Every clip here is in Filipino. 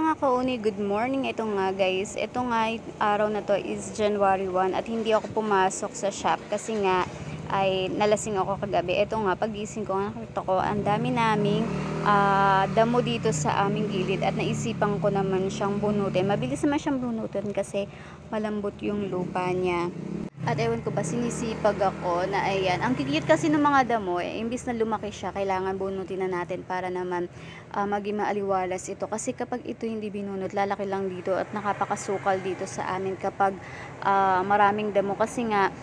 mga kauni, good morning. Ito nga guys, ito nga araw na to is January 1 at hindi ako pumasok sa shop kasi nga ay nalasing ako kagabi. Ito nga, pagising ko, nakita ko, ang dami naming damo dito sa aming gilid at naisipan ko naman siyang bunutin. Mabilis naman siyang bunutin kasi malambot yung lupa niya. At ewan ko ba, sinisipag ako na ayan. Ang kikit kasi ng mga damo, imbis na lumaki siya, kailangan bunutin na natin para naman maging maaliwalas ito. Kasi kapag ito hindi binunot, lalaki lang dito at nakapakasukal dito sa amin kapag maraming damo. Kasi nga,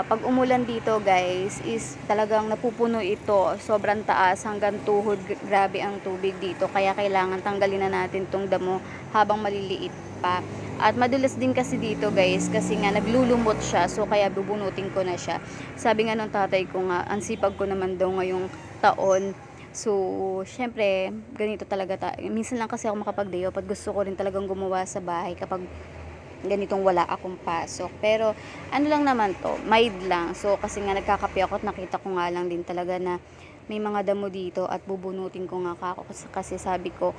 pag umulan dito guys, is talagang napupuno ito. Sobrang taas hanggang tuhod, grabe ang tubig dito. Kaya kailangan tanggalin na natin tong damo habang maliliit pa. At madulas din kasi dito guys kasi nga naglulumot siya, so kaya bubunutin ko na siya. Sabi nga nung tatay ko nga, ang sipag ko naman daw ngayong taon. So syempre ganito talaga minsan lang kasi ako makapag-day off at gusto ko rin talagang gumawa sa bahay kapag ganitong wala akong pasok. Pero ano lang naman to, mild lang. So kasi nga nagkakape ako at nakita ko nga lang din talaga na may mga damo dito at bubunutin ko nga ako kasi sabi ko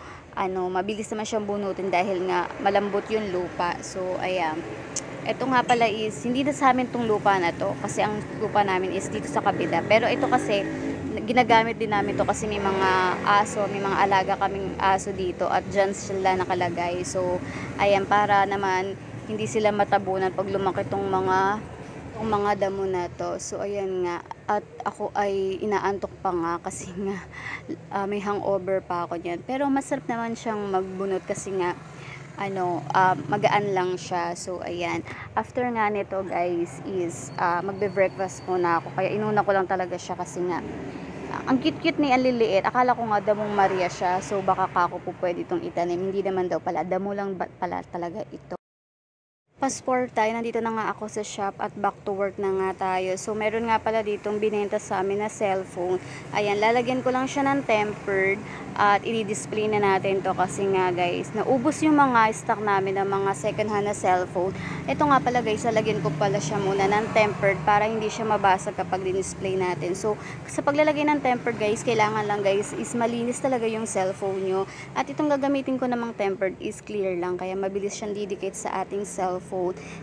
mabilis naman siyang bunutin dahil nga malambot yung lupa. So ayan, ito nga pala is hindi na sa amin tong lupa na to kasi ang lupa namin is dito sa kabila, pero ito kasi ginagamit din namin to kasi may mga aso, may mga alaga kaming aso dito at dyan sila nakalagay. So ayan, para naman hindi sila matabunan pag lumaki tong mga damo na to. So ayan nga, at ako ay inaantok pa nga kasi nga may hangover pa ako niyan. Pero masarap naman siyang magbunot kasi nga magaan lang siya. So ayan, after nga nito guys is magbe-breakfast muna ako. Kaya inuna ko lang talaga siya kasi nga ang cute-cute ni, ang liliit. Akala ko nga damong Maria siya. So baka kako po pwede itong itanim. Hindi naman daw pala, damo lang pala talaga ito. Fast forward tayo, nandito na nga ako sa shop at back to work na nga tayo. So meron nga pala ditong binenta sa amin na cellphone. Ayan, lalagyan ko lang siya ng tempered at i-display na natin to kasi nga guys, naubos yung mga stock namin ng mga second hand na cellphone. Ito nga pala guys, lalagyan ko pala siya muna ng tempered para hindi siya mabasag kapag din-display natin. So sa paglalagay ng tempered guys, kailangan lang guys is malinis talaga yung cellphone nyo. At itong gagamitin ko namang tempered is clear lang, kaya mabilis siyang didikit sa ating cellphone.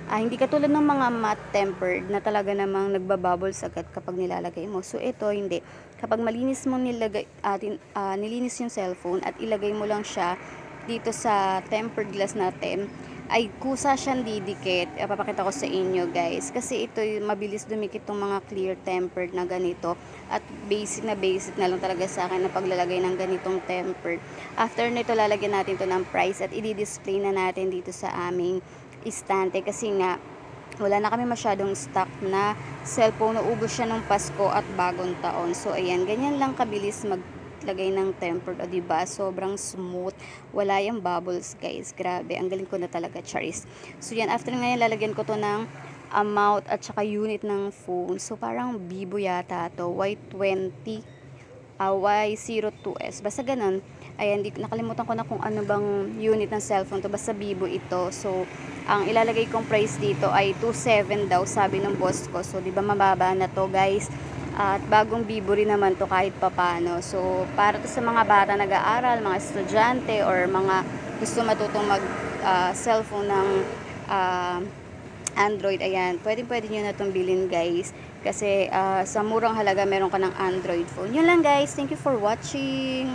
Hindi katulad ng mga matte tempered na talaga namang nagbabubbles agad kapag nilalagay mo. So ito hindi. Kapag malinis mo nilinis yung cellphone at ilagay mo lang siya dito sa tempered glass natin, ay kusa siyang didikit. Papakita ko sa inyo guys. Kasi ito mabilis dumikit tong mga clear tempered na ganito. At basic na lang talaga sa akin na paglalagay ng ganitong tempered. After nito, lalagyan natin to ng price at i-display na natin dito sa aming istante kasi nga wala na kami masyadong stock na cellphone. Naubos siya nung Pasko at bagong taon. So ayan, ganyan lang kabilis maglagay ng tempered. O diba, sobrang smooth, wala yung bubbles guys, grabe, ang galing ko na talaga, charis. So yan, after ngayon lalagyan ko to ng amount at saka unit ng phone. So parang Vivo yata to, Y20 Y02s, basta ganun. Ayan, nakalimutan ko na kung ano bang unit ng cellphone to, basta Vivo ito. So ang ilalagay kong price dito ay 27 daw, sabi ng boss ko. So di ba mababa na to guys, at bagong Vivo rin naman to kahit papano. So para to sa mga bata nag-aaral, mga estudyante, or mga gusto matutong mag cellphone ng Android. Ayan, pwede nyo na itong bilhin guys kasi sa murang halaga meron ka ng Android phone. Yun lang guys, thank you for watching.